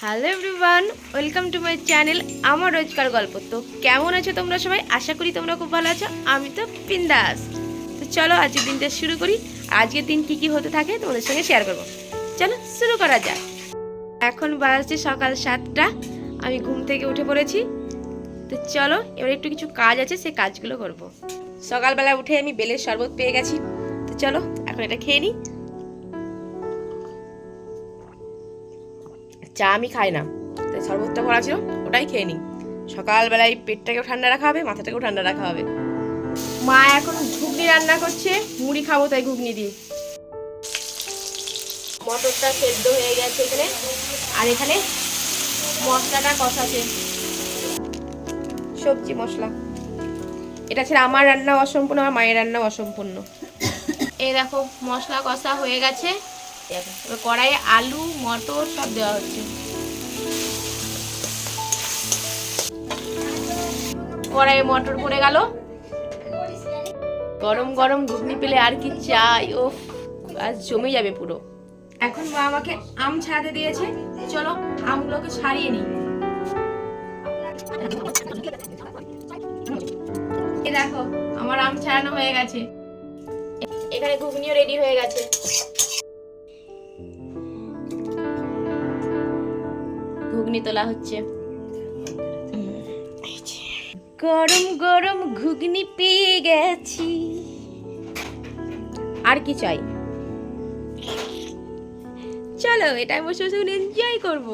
Hello everyone, welcome to my channel আমার রোজকার গল্প। তো কেমন আছো তোমরা সবাই? আশা করি তোমরা খুব ভালো আছো। আমি তো বিন্দাস। তো চলো আজকের দিনটা শুরু করি। আজকের দিন কি কি হতে থাকে তোমাদের সঙ্গে শেয়ার করবো। চলো শুরু করা যাক। এখন বাজছে সকাল 7টা। আমি ঘুম থেকে উঠে পড়েছি। তো চলো এবার একটু কিছু কাজ আছে, সেই কাজগুলো করব। সকালবেলা উঠে আমি বেলের শরবত পেয়ে গেছি। তো চলো এখন এটা খেয়ে নিই। চা আমি খাই না, তাই শরবতটা করা ছিল, ওটাই খেয়ে নিই। সকালবেলায় পেটটাকেও ঠান্ডা রাখা হবে, মাথাটাকেও ঠান্ডা রাখা হবে। মা এখন ঘুগনি রান্না করছে, মুড়ি খাবো তাই ঘুগনি দিয়ে। মটরটা সেদ্ধ হয়ে গেছে এখানে, আর এখানে মশলাটা কষাছে, সবজি মশলা। এটা ছিল আমার রান্না অসম্পূর্ণ, আমার মায়ের রান্না অসম্পূর্ণ। এই দেখো মশলা কষা হয়ে গেছে। এবার কড়াইয়ে আলু মটর সব দেওয়া হচ্ছে। কড়াইয়ে মটর পড়ে গেল। গরম গরম ঘুগনি পেলে আর কি চাই, ও আজ জমে যাবে পুরো। এখন মা আমাকে আম ছাড়াতে দিয়েছে, চলো আমগুলোকে ছাড়িয়ে নিই। এই দেখো আমার আম ছাড়ানো হয়ে গেছে। এখানে ঘুগনিও রেডি হয়ে গেছে। ঘুগনি তোলা হচ্ছে। গরম গরম ঘুগনি পেয়ে গেছি, আর কি চাই। চলো এটা বসে বসে এনজয় করব।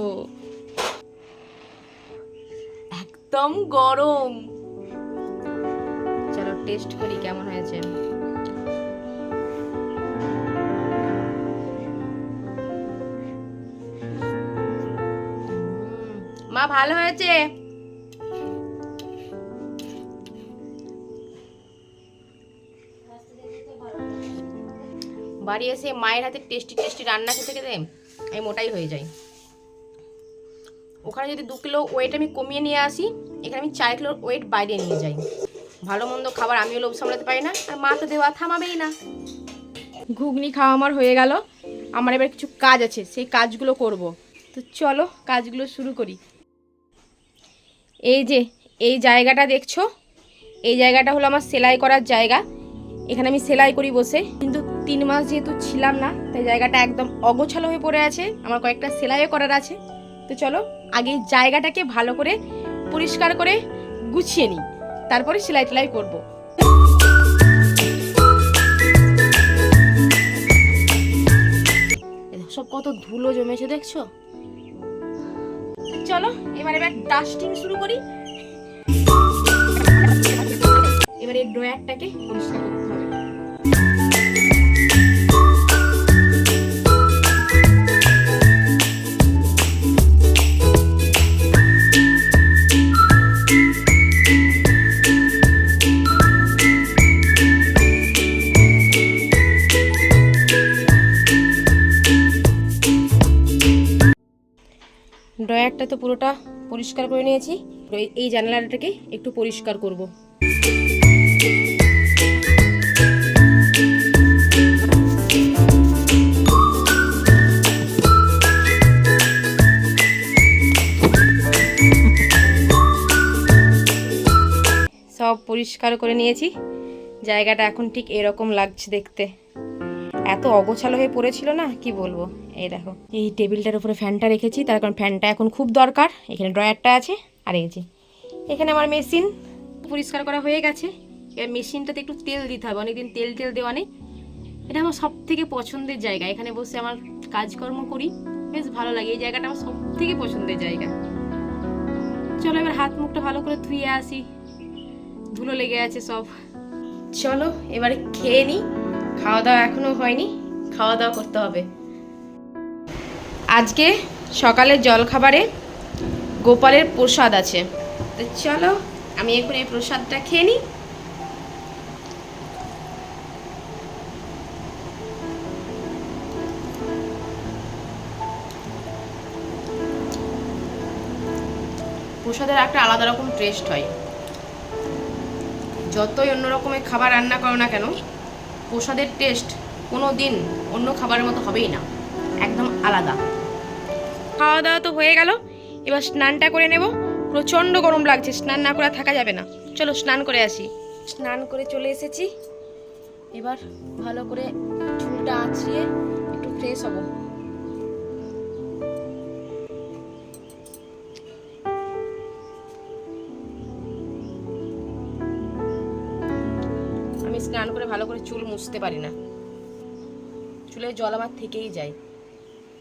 একদম গরম। চলো টেস্ট করি কেমন হয়েছে। মা ভালো হয়েছে। বাড়ি এসে মায়ের হাতে টেস্টি টেস্টি রান্না খেতে খেতে আমি মোটাই হয়ে যাই। ওখানে যদি 2 কিলো ওয়েট আমি কমিয়ে নিয়ে আসি, এখানে আমি 4 কিলোর ওয়েট বাইরে নিয়ে যাই। ভালো মন্দ খাবার আমিও লোভ সামলাতে পারি না, আর মা তো দেওয়া থামাবেই না। ঘুগনি খাওয়া আমার হয়ে গেল। আমার এবার কিছু কাজ আছে, সেই কাজগুলো করব। তো চলো কাজগুলো শুরু করি। এই যে এই জায়গাটা দেখছো, এই জায়গাটা হলো আমার সেলাই করার জায়গা। এখানে আমি সেলাই করি বসে, কিন্তু 3 মাস যেহেতু ছিলাম না, তাই জায়গাটা একদম অগোছালো হয়ে পড়ে আছে। আমার কয়েকটা সেলাইও করার আছে। তো চলো আগে জায়গাটাকে ভালো করে পরিষ্কার করে গুছিয়ে নিই, তারপরে সেলাই টেলাই করবো। সব কত ধুলো জমেছে দেখছো। চলো এবার ডাস্টিং শুরু করি। এবার এই ড্রয়ারটাকে পরিষ্কার করতে হবে। ড্রয়ারটা তো পুরোটা পরিষ্কার করে নিয়েছি। এই জানালাটাকে একটু পরিষ্কার করব। সব পরিষ্কার করে নিয়েছি। জায়গাটা এখন ঠিক এরকম লাগছে দেখতে। এত অগোছালো হয়ে পড়েছিল না, কি বলবো। এই দেখো এই টেবিলটার উপরে ফ্যানটা রেখেছি, তার কারণ ফ্যানটা এখন খুব দরকার। এখানে ড্রয়ারটা আছে, আর এই যে এখানে আমার মেশিন পরিষ্কার করা হয়ে গেছে। এবার মেশিনটাতে একটু তেল দিতে হবে, অনেকদিন তেল দেওয়া নেই। এটা আমার সব থেকে পছন্দের জায়গা, এখানে বসে আমার কাজকর্ম করি, বেশ ভালো লাগে। এই জায়গাটা আমার সব থেকে পছন্দের জায়গা। চলো এবার হাত মুখটা ভালো করে ধুয়ে আসি, ধুলো লেগে আছে সব। চলো এবারে খেয়ে নিই। খাওয়া দাওয়া এখনো হয়নি, খাওয়া দাওয়া করতে হবে। আজকে সকালের জলখাবারে গোপালের প্রসাদ আছে। তো চলো আমি এখন এই প্রসাদটা খেয়ে নিই। প্রসাদের একটা আলাদা রকম টেস্ট হয়। যতই অন্য রকমের খাবার রান্না করো না কেন, প্রসাদের টেস্ট কোনো দিন অন্য খাবারের মতো হবেই না, একদম আলাদা। খাওয়া দাওয়া তো হয়ে গেল, এবার স্নানটা করে নেব। প্রচণ্ড গরম লাগছে, স্নান না করে থাকা যাবে না। চলো স্নান করে আসি। স্নান করে চলে এসেছি, এবার ভালো করে চুলটা আঁচড়িয়ে একটু ফ্রেশ হব। আমি স্নান করে ভালো করে চুল মুছতে পারি না, চুলে জল আমার থেকেই যায়।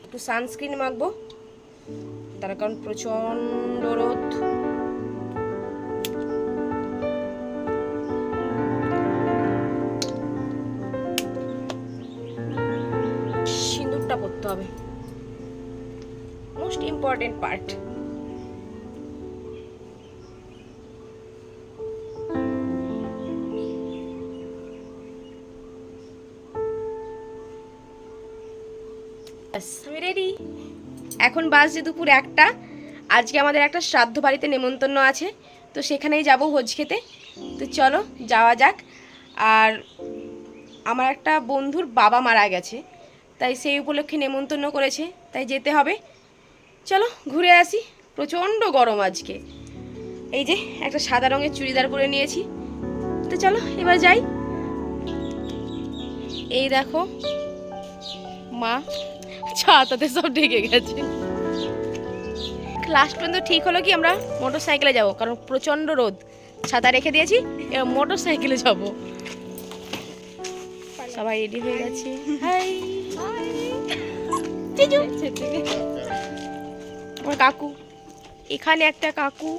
একটু সানস্ক্রিন মাখবো, তার কারণ প্রচণ্ড রোদ। সিঁদুরটা পরতে হবে, মোস্ট ইম্পর্টেন্ট পার্ট। আমি রেডি। এখন বাজে দুপুর 1টা। আজকে আমাদের একটা শ্রাদ্ধ বাড়িতে নেমন্তন্ন আছে, তো সেখানেই যাব ভোজ খেতে। তো চলো যাওয়া যাক। আর আমার একটা বন্ধুর বাবা মারা গেছে, তাই সেই উপলক্ষে নেমন্তন্ন করেছে, তাই যেতে হবে। চলো ঘুরে আসি। প্রচণ্ড গরম আজকে। এই যে একটা সাদা রঙের চুড়িদার পরে নিয়েছি, তো চলো এবার যাই। এই দেখো মা ছাতাতে সব ঢেকে গেছে। লাস্ট পর্যন্ত ঠিক হলো কি আমরা মোটর সাইকেলে যাবো, কারণ প্রচণ্ড রোদ। ছাতা রেখে দিয়েছি, এবার মোটর সাইকেলে যাবো। সবাই রেডি হয়ে গেছে। হাই আমার কাকু, এখানে একটা কাকু।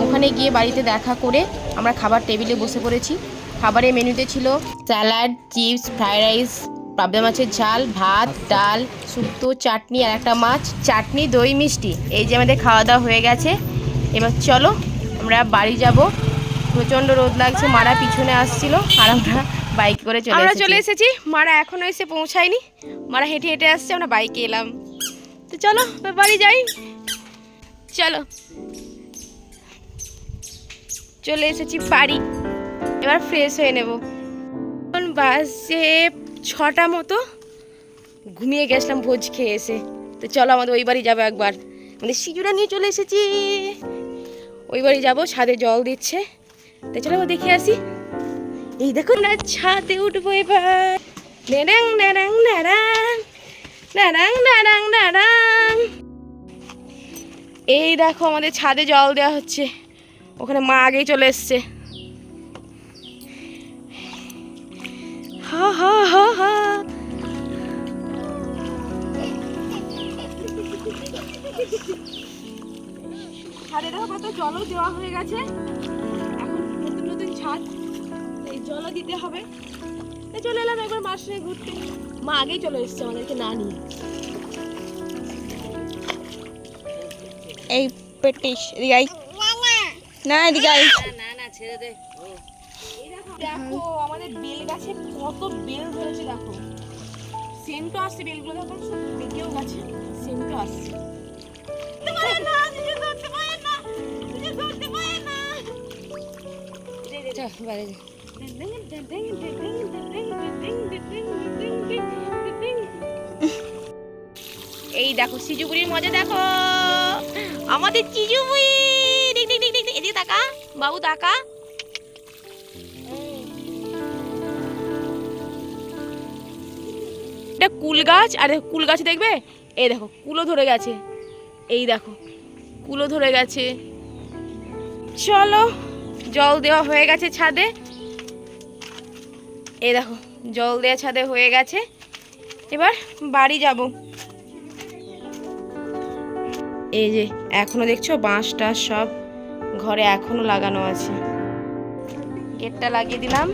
ওখানে গিয়ে বাড়িতে দেখা করে আমরা খাবার টেবিলে বসে পড়েছি। খাবারের মেনুতে ছিল স্যালাড, চিপস, ফ্রাইড রাইস, পাবদা মাছের ঝাল, ভাত, ডাল, শুক্তো, চাটনি আর একটা মাছ, চাটনি, দই, মিষ্টি। এই যে আমাদের খাওয়া দাওয়া হয়ে গেছে। এবার চলো আমরা বাড়ি যাব। প্রচণ্ড রোদ লাগছে, মারা পিছনে আসছিল আর আমরা বাইকে করে চলে এসেছি। মারা এখনো এসে পৌঁছায়নি, মারা হেঁটে হেঁটে আসছে, আমরা বাইকে এলাম। তো চলো বাড়ি যাই। চলো চলে এসেছি বাড়ি, এবার ফ্রেশ হয়ে নেব। এখন বাজে 6টা মতো, ঘুমিয়ে গেছিলাম ভোজ খেয়ে এসে। তো চলো আমাদের ওই বাড়ি যাবো একবার। আমাদের সিজুরা নিয়ে চলে এসেছি, ওই বাড়ি যাবো। ছাদে জল দিচ্ছে, তো চলো দেখে আসি। এই দেখো না, ছাদে উঠবো এবার। নারাং নারাং নারাং নারাং নারাং নারাং। এই দেখো আমাদের ছাদে জল দেওয়া হচ্ছে, ওখানে মা আগেই চলে এসছে। হা হা হা হা। ছাদে দেখো কত জলও দেওয়া হয়ে গেছে। এখন নতুন নতুন ছাদ, এই জলও দিতে হবে। চলে এলাম একবার মার সঙ্গে ঘুরতে। মা আগেই চলে এসছে আমাদেরকে না নিয়ে। এই পেটিস রিয়াই না দিগাই না না ছেড়ে দে। দেখো আমাদের বেল গাছে কত বেল ধরেছে, দেখো সেন্টও আসছে। বেলগুলো দেখো সব পেকেও গেছে, সেন্টও আসছে। এই দেখো সিজুপুরির মজা দেখো, আমাদের চিজুপুরি। এদিকে তাকা বাবু, তাকা। এটা কুল গাছ, আর কুল গাছে দেখবে এই দেখো কুলো ধরে গেছে। এই দেখো কুলো ধরে গেছে। চলো জল দেওয়া হয়ে গেছে ছাদে। এই দেখো জল দেওয়া ছাদে হয়ে গেছে, এবার বাড়ি যাব। এই যে এখনো দেখছো বাঁশটা সব ঘরে এখনো লাগানো আছে, গেটটা লাগিয়ে দিলাম।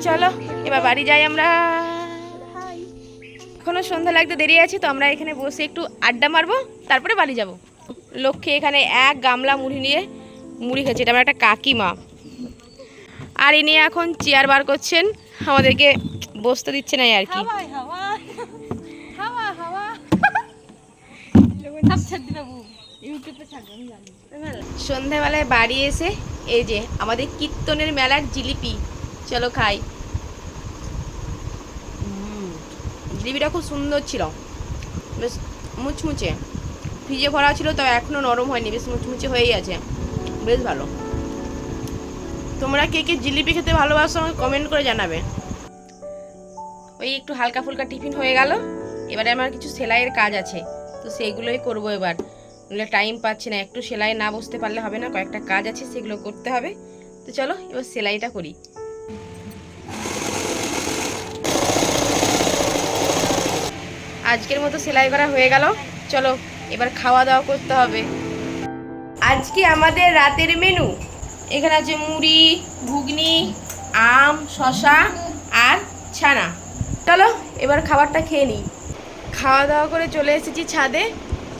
চলো এবার বাড়ি যাই আমরা। এখনো সন্ধ্যা লাগতে দেরি আছে, তো আমরা এখানে বসে একটু আড্ডা মারবো, তারপরে বাড়ি যাব। লক্ষ্মী এখানে এক গামলা মুড়ি নিয়ে মুড়ি খাচ্ছে। এটা আমার একটা কাকিমা, আর ইনি এখন চেয়ার বার করছেন, আমাদেরকে বসতে দিচ্ছে না আর কি। সন্ধ্যাবেলায় বাড়ি এসে এই যে আমাদের কীর্তনের মেলার জিলিপি, চলো খাই। জিলিপিটা খুব সুন্দর ছিল, বেশ মুচমুচে, ফ্রিজে ভরা ছিল তো এখনও নরম হয়নি, বেশ মুচমুচে হয়েই আছে, বেশ ভালো। তোমরা কে কে জিলিপি খেতে ভালোবাসো আমাকে কমেন্ট করে জানাবে। ওই একটু হালকা ফুলকা টিফিন হয়ে গেল, এবারে আমার কিছু সেলাইয়ের কাজ আছে, তো সেইগুলোই করবো এবার, নইলে টাইম পাচ্ছি না, একটু সেলাই না বসতে পারলে হবে না, কয়েকটা কাজ আছে সেগুলো করতে হবে। তো চলো এবার সেলাইটা করি। আজকের মতো সেলাই করা হয়ে গেল, চলো এবার খাওয়া দাওয়া করতে হবে। আজকে আমাদের রাতের মেনু, এখানে আছে মুড়ি, ঘুগনি, আম, শশা আর ছানা। চলো এবার খাবারটা খেয়ে নিই। খাওয়া দাওয়া করে চলে এসেছি ছাদে,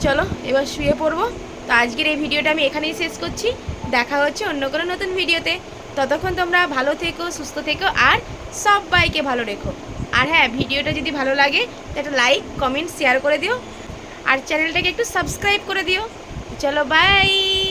চলো এবার শুয়ে পড়বো। তো আজকের এই ভিডিওটা আমি এখানেই শেষ করছি, দেখা হচ্ছে অন্য কোনো নতুন ভিডিওতে। ততক্ষণ তোমরা ভালো থেকো, সুস্থ থেকো আর সবাইকে ভালো রেখো। আর হ্যাঁ, ভিডিওটা যদি ভালো লাগে তো একটা লাইক, কমেন্ট, শেয়ার করে দিও আর চ্যানেলটাকে একটু সাবস্ক্রাইব করে দিও। চলো বাই।